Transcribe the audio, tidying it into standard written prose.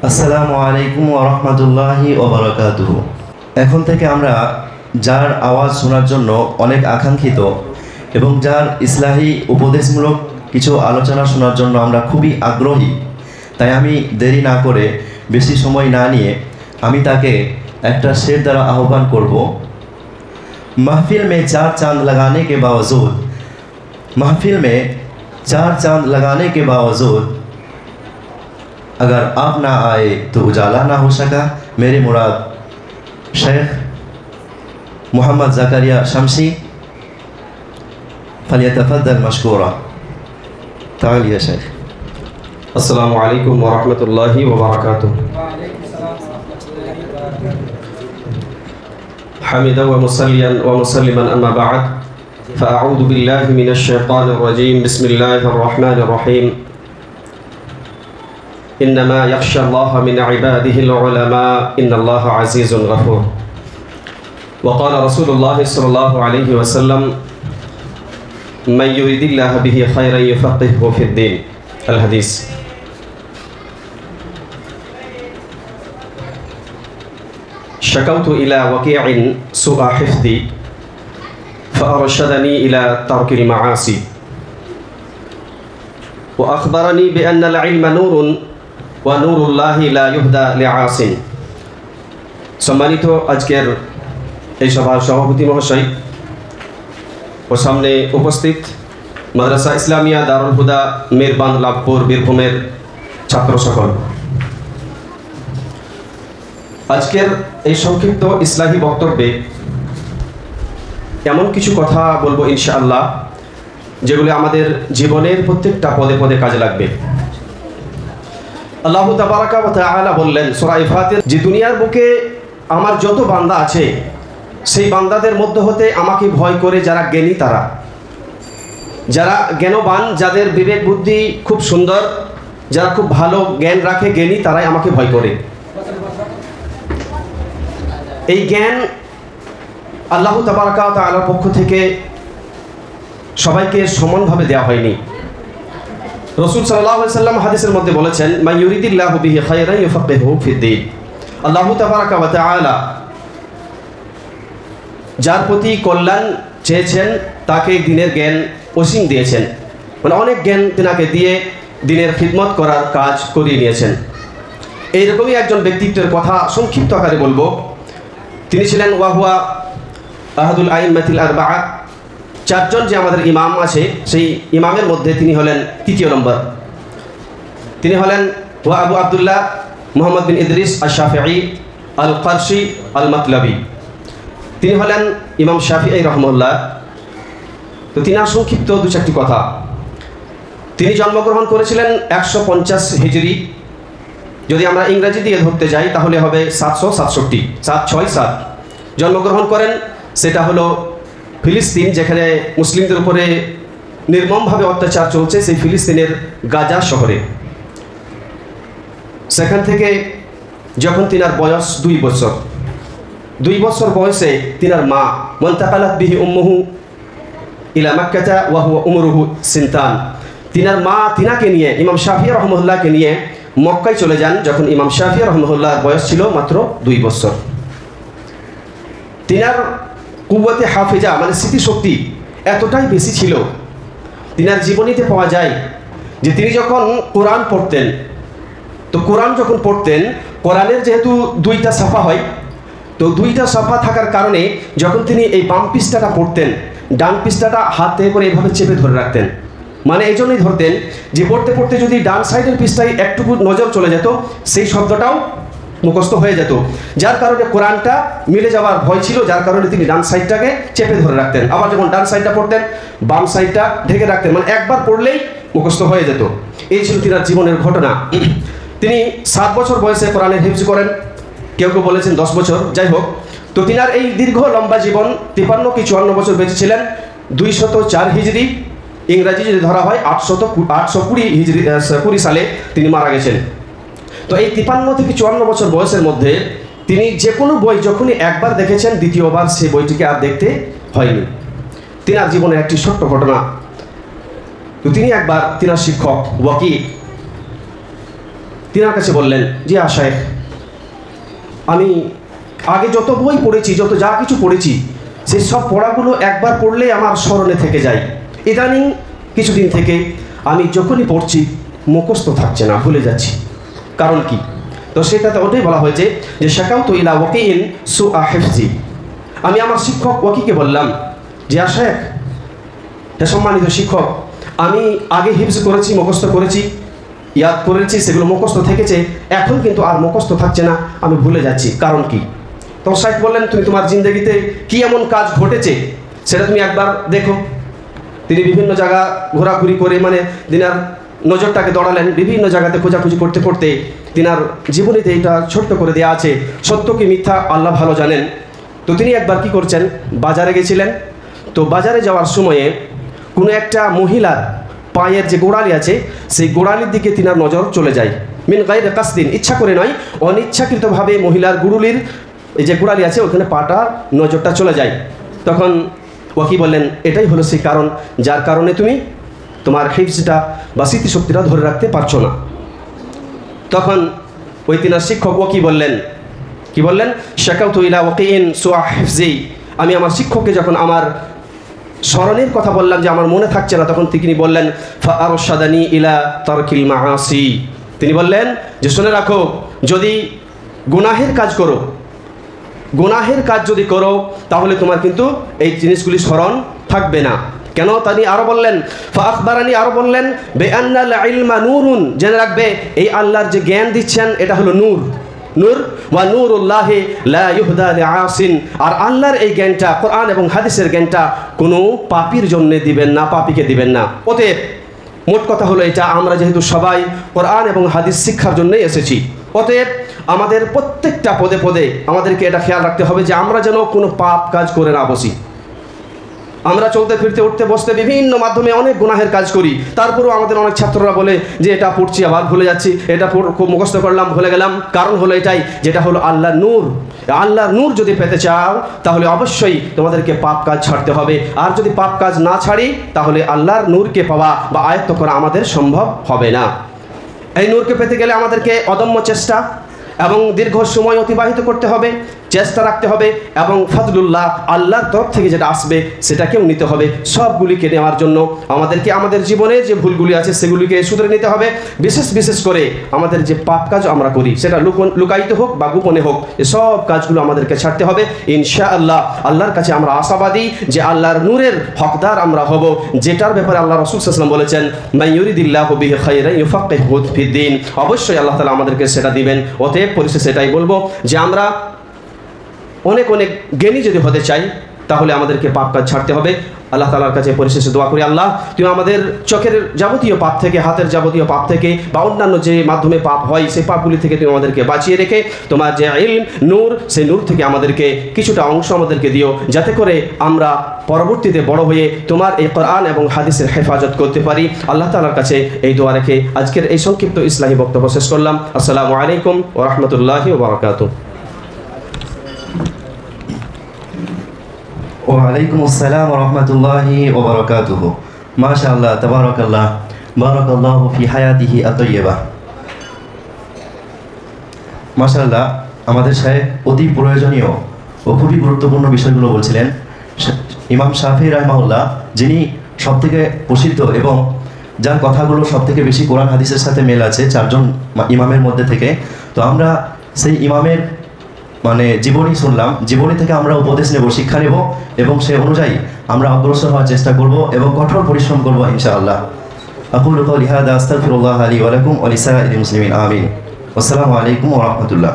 আসসালামু আলাইকুম ওয়া রাহমাতুল্লাহি ওয়া বারাকাতুহু। এখন থেকে আমরা যার আওয়াজ শোনার জন্য অনেক আকাঙ্ক্ষিত এবং যার ইসলাহি উপদেশমূলক কিছু আলোচনা শোনার জন্য আমরা খুবই আগ্রহী, তাই আমি দেরি না করে বেশি সময় না নিয়ে আমি তাকে একটা শের দ্বারা আহ্বান করব। महफिल में चार चांद लगाने के बावजूद महफिल में चार चांद लगाने के बावजूद अगर आप ना आए तो उजाला ना हो सका। मेरे मुराद शेख मोहम्मद ज़करिया शमसी फलियतफद्दल मशकूरा। ताल या शेख। अस्सलामु अलैकुम व रहमतुल्लाहि व बरकातुहू। हमीदा व मुसल्लियन व मुसल्लिमन अम्मा बाद फ़अऊज़ु बिल्लाहि मिनश शैतानिर रजीम। बिस्मिल्लाहिर रहमानिर रहीम। इन्नमा यख्शल्लाह मिन इबादिहिल उलमा इन्नल्लाह अज़ीज़ुन गफ़ूर। व क़ाल रसूलुल्लाह सल्लल्लाहु अलैहि वसल्लम मन युरिदिल्लाहु बिही खैरन युफ़क़्क़िहु फ़िद्दीन। अल हदीस। शकौतु इला वकीअन सुआ हिफ्दी फ़अरशदनी इला तर्किल मआसी व अख़बरनी बिअन्नल इल्म नूरुन व नूरुल्लाहि ला युहदा लिआसिन। सम्मानित आजकेर এই সভার সভাপতি মহাশয় ও সামনে উপস্থিত মাদ্রাসা ইসলামিয়া দারুল হুদা মেরবান লাভপুর বীরভূমের ছাত্র সকল, আজকের এই সংক্ষিপ্ত ইসলাহি বক্তব্যে এমন কিছু কথা বলবো ইনশাআল্লাহ যেগুলো আমাদের জীবনের প্রত্যেকটা পদে পদে কাজে লাগবে। আল্লাহ তাবারাকা ওয়া তাআলা বললেন সূরা ফাতির, যে দুনিয়ার বুকে আমার যত বান্দা আছে সেই বান্দাদের মধ্যে হতে আমাকে ভয় করে যারা জ্ঞানী, তারা যারা জ্ঞানবান, যাদের বিবেক বুদ্ধি খুব সুন্দর, যারা খুব ভালো জ্ঞান রাখে, জ্ঞানী, তারাই আমাকে ভয় করে। এই জ্ঞান আল্লাহ তাবারাকা ওয়া তাআলার পক্ষ থেকে সবাইকে সমানভাবে দেওয়া হয়নি। রাসূল সাল্লাল্লাহু আলাইহি ওয়াসাল্লাম হাদিসের মধ্যে বলেছেন, মান ইউরিদিল্লাহু বিহি খায়রান ইউফাক্কিহু ফিদ্দীন। আল্লাহ তাবারাকা ওয়া তাআলা যার প্রতি কল্যাণ চেয়েছেন তাকে দিনের জ্ঞান অসীম দিয়েছেন, মানে অনেক জ্ঞান তিনাকে দিয়ে দিনের খিদমত করার কাজ করিয়ে নিয়েছেন। এইরকমই একজন ব্যক্তিত্বের কথা সংক্ষিপ্ত আকারে বলবো। তিনি ছিলেন ওয়াহুয়া আহাদুল আইম্মাতিল আরবাআ, চারজন যে আমাদের ইমাম আছে সেই ইমামের মধ্যে তিনি হলেন তৃতীয় নম্বর। তিনি হলেন ওয়া আবু আবদুল্লাহ মুহাম্মদ বিন ইদ্রিস আশ-শাফিঈ আল কারশি আল মাতলাবি। তিনি হলেন ইমাম শাফিঈ রহমাহুল্লাহ। তো তিনার সংক্ষিপ্ত দু চারটি কথা। তিনি জন্মগ্রহণ করেছিলেন 150 হিজরি, যদি আমরা ইংরেজি দিয়ে ধরতে যাই তাহলে হবে 767, 767 জন্মগ্রহণ করেন। সেটা হলো ফিলিস্তিন, যেখানে মুসলিমদের উপরে নির্মমভাবে অত্যাচার চলছে, সেই ফিলিস্তিনের গাজা শহরে। সেখান থেকে যখন তিনার বয়স 2 বছর, 2 বছর বয়সে তিনার মা মুনতাকালাত বিহি উম্মুহু ইলা মক্কাতা ওয়া হুয়া উমরুহু সিনতান। তিনার মা তিনাকে নিয়ে, ইমাম শাফিঈ রহমাহুল্লাহকে নিয়ে মক্কায় চলে যান যখন ইমাম শাফিঈ রহমাহুল্লাহর বয়স ছিল মাত্র 2 বছর। তিনার কুওয়াতে হাফিজা মানে স্মৃতিশক্তি এতটাই বেশি ছিল, তিনার জীবনীতে পাওয়া যায় যে তিনি যখন কোরআন পড়তেন, তো কোরআন যখন পড়তেন, কোরআনের যেহেতু 2টা সাফা হয়, তো 2টা সাফা থাকার কারণে যখন তিনি এই বাম পৃষ্ঠাটা পড়তেন, ডান পৃষ্ঠাটা হাতে করে এভাবে চেপে ধরে রাখতেন। মানে এই জন্যই ধরতেন যে পড়তে পড়তে যদি ডান সাইডের পৃষ্ঠায় একটুকু নজর চলে যেত, সেই শব্দটাও মুখস্থ হয়ে যেত, যার কারণে কোরআনটা মিলে যাওয়ার ভয় ছিল, যার কারণে তিনি ডান সাইডটাকে চেপে ধরে রাখতেন। আবার যখন ডান সাইডটা পড়তেন, বাম সাইডটা ঢেকে রাখতেন, মানে একবার পড়লেই মুখস্থ হয়ে যেত। এই ছিল তিনার জীবনের ঘটনা। তিনি 7 বছর বয়সে কোরআনের হিফজ করেন, কেউ কেউ বলেছেন 10 বছর, যাই হোক। তো তিনার এই দীর্ঘ লম্বা জীবন, 53 কি 54 বছর বেঁচে ছিলেন। 204 হিজরি, ইংরাজি যদি ধরা হয় 820 হিজরি 20 সালে তিনি মারা গেছেন। তো এই 53 থেকে 54 বছর বয়সের মধ্যে তিনি যে কোনো বই যখনই একবার দেখেছেন, দ্বিতীয়বার সেই বইটিকে আর দেখতে হয়নি। তিনার জীবনের একটি ছোট্ট ঘটনা। তো তিনি একবার তিনার শিক্ষক ওয়াকি তিনার কাছে বললেন, জি শায়েখ, আমি আগে যত বই পড়েছি, যত যা কিছু পড়েছি, সেই সব পড়াগুলো একবার পড়লে আমার স্মরণে থেকে যায়। ইদানিং কিছুদিন থেকে আমি যখনই পড়ছি মুখস্থ থাকছে না, ভুলে যাচ্ছি। কারণ কি? তো সেটাতে ওটাই বলা হয়েছে যে শাকাউতু ইলা ওয়াকিইন সুআ হিফজি। আমি আমার শিক্ষক ওয়াকিকে বললাম, যে শায়েখ, হে সম্মানিত শিক্ষক, আমি আগে হিফজ করেছি, মুখস্থ করেছি, ইয়াদ করেছি, সেগুলো মুখস্থ থেকেছে, এখন কিন্তু আর মুখস্থ থাকছে না, আমি ভুলে যাচ্ছি। কারণ কি? তো শায়েখ বললেন, তুমি তোমার জিন্দগিতে কি এমন কাজ ঘটেছে সেটা তুমি একবার দেখো। তিনি বিভিন্ন জায়গা ঘোরাঘুরি করে, মানে দিনার নজরটাকে দৌড়ালেন, বিভিন্ন জায়গাতে খোঁজাখুঁজি করতে করতে তিনার জীবনীতে এটা ছোট্ট করে দেওয়া আছে, সত্য কি মিথ্যা আল্লাহ ভালো জানেন। তো তিনি একবার কি করছেন, বাজারে গেছিলেন। তো বাজারে যাওয়ার সময়ে কোনো একটা মহিলার পায়ের যে গোড়ালি আছে, সেই গোড়ালির দিকে তিনার নজর চলে যায়। মিন গায়রি কাসদিন, ইচ্ছা করে নয়, অনিচ্ছাকৃতভাবে মহিলার গুরুলির এই যে গোড়ালি আছে ওখানে পাটা নজরটা চলে যায়। তখন ওয়াকি বললেন, এটাই হলো সেই কারণ যার কারণে তুমি তোমার হিফজটা বা স্মৃতিশক্তিটা ধরে রাখতে পারছো না। তখন ওই তিনার শিক্ষক ওয়াকি বললেন, কি বললেন, শাকাউতু ইলা ওয়াকিইন সুআ হিফজি। আমি আমার শিক্ষককে যখন আমার স্মরণের কথা বললাম যে আমার মনে থাকছে না, তখন তিনি বললেন, ফাআরশাদানি ইলা তারকিল মাআসি। তিনি বললেন যে শুনে রাখো, যদি গুনাহের কাজ করো, গুনাহের কাজ যদি করো, তাহলে তোমার কিন্তু এই জিনিসগুলি স্মরণ থাকবে না। কেন? তিনি আরো বললেন, ফাআখবারানি, আরো বললেন, বিআন্নাল ইলমা নূরুন, জেনে রাখবে এই আল্লাহর যে জ্ঞান দিচ্ছেন এটা হলো নূর। নূর ওয়া নূরুল্লাহি লা ইউহদা লিআসিন। আর আল্লাহর এই জ্ঞানটা, কোরআন এবং হাদিসের জ্ঞানটা কোনো পাপীর জন্য দিবেন না, পাপীকে দিবেন না। অতএব মোট কথা হলো এটা, আমরা যেহেতু সবাই কোরআন এবং হাদিস শিক্ষার জন্যই এসেছি, অতএব আমাদের প্রত্যেকটা পদে পদে আমাদেরকে এটা খেয়াল রাখতে হবে যে আমরা যেন কোনো পাপ কাজ করে না বসি। আমরা চলতে ফিরতে উঠতে বসতে বিভিন্ন মাধ্যমে অনেক গুনাহের কাজ করি, তারপরেও আমাদের অনেক ছাত্ররা বলে যে এটা পড়ছি আবার ভুলে যাচ্ছি, এটা খুব মুখস্থ করলাম ভুলে গেলাম। কারণ হলো এটাই, যেটা হলো আল্লাহর নূর। আল্লাহর নূর যদি পেতে চাও তাহলে অবশ্যই তোমাদেরকে পাপ কাজ ছাড়তে হবে। আর যদি পাপ কাজ না ছাড়ি তাহলে আল্লাহর নূরকে পাওয়া বা আয়ত্ত করা আমাদের সম্ভব হবে না। এই নূরকে পেতে গেলে আমাদেরকে অদম্য চেষ্টা এবং দীর্ঘ সময় অতিবাহিত করতে হবে, চেষ্টা রাখতে হবে, এবং ফজলুল্লাহ আল্লাহর তরফ থেকে যেটা আসবে সেটাকেও নিতে হবে। সবগুলিকে নেওয়ার জন্য আমাদেরকে আমাদের জীবনে যে ভুলগুলি আছে সেগুলিকে শুধরে নিতে হবে। বিশেষ করে আমাদের যে পাপ কাজ আমরা করি, সেটা লুকায়িত হোক বা গোপনে হোক, সব কাজগুলো আমাদেরকে ছাড়তে হবে ইনশাআল্লাহ। আল্লাহর কাছে আমরা আশাবাদী যে আল্লাহর নূরের হকদার আমরা হব, যেটার ব্যাপারে আল্লাহ রাসূল সাল্লাল্লাহু আলাইহি ওয়াসাল্লাম বলেছেন, মান ইউরিদিল্লাহু বিহি খায়রান ইউফাক্কিহু ফিদ্দীন। অবশ্যই আল্লাহ তাআলা আমাদেরকে সেটা দিবেন। অতএব পরিশেষে এটাই বলবো যে আমরা অনেক জ্ঞানী যদি হতে চাই তাহলে আমাদেরকে পাপ কাজ ছাড়তে হবে। আল্লাহ তাআলার কাছে পরিশেষে দোয়া করি, আল্লাহ তুমি আমাদের চোখের যাবতীয় পাপ থেকে, হাতের যাবতীয় পাপ থেকে বা অন্যান্য যে মাধ্যমে পাপ হয় সেই পাপগুলি থেকে তুমি আমাদেরকে বাঁচিয়ে রেখে তোমার যে ইলম নূর, সেই নূর থেকে আমাদেরকে কিছুটা অংশ আমাদেরকে দিও, যাতে করে আমরা পরবর্তীতে বড় হয়ে তোমার এই কোরআন এবং হাদিসের হেফাজত করতে পারি। আল্লাহ তাআলার কাছে এই দোয়া রেখে আজকের এই সংক্ষিপ্ত ইসলামী বক্তব্য শেষ করলাম। আসসালামু আলাইকুম ওয়া রাহমাতুল্লাহি ওয়া বারাকাতুহু। ওয়ালাইকুম আসসালাম ওয়া রাহমাতুল্লাহি ওয়া বারাকাতুহু। মাশাআল্লাহ, তাবারাকাল্লাহ, বারাকাল্লাহু ফি হায়াতিহি আত-তাইয়্যিবা। মাশাআল্লাহ, আমাদের শায়েখ অতি প্রয়োজনীয় ও খুবই গুরুত্বপূর্ণ বিষয়গুলো বলছিলেন। ইমাম শাফিঈ রাহিমাহুল্লাহ, যিনি সবথেকে প্রসিদ্ধ এবং যার কথাগুলো সবথেকে বেশি কোরআন হাদিসের সাথে মেল আছে চারজন ইমামের মধ্যে থেকে, তো আমরা সেই ইমামের জীবনী শুনলাম, জীবনী থেকে আমরা উপদেশ নেব, শিক্ষা নেব এবং সে অনুযায়ী আমরা অগ্রসর হওয়ার চেষ্টা করব এবং কঠোর পরিশ্রম করব ইনশাআল্লাহ। আকুলু কওলি হাযা আস্তাগফিরুল্লাহ লি ওয়া লাকুম ওয়া লিসাইরিল মুসলিমিন। আমিন। আসসালামু আলাইকুম ওয়া রাহমাতুল্লাহ।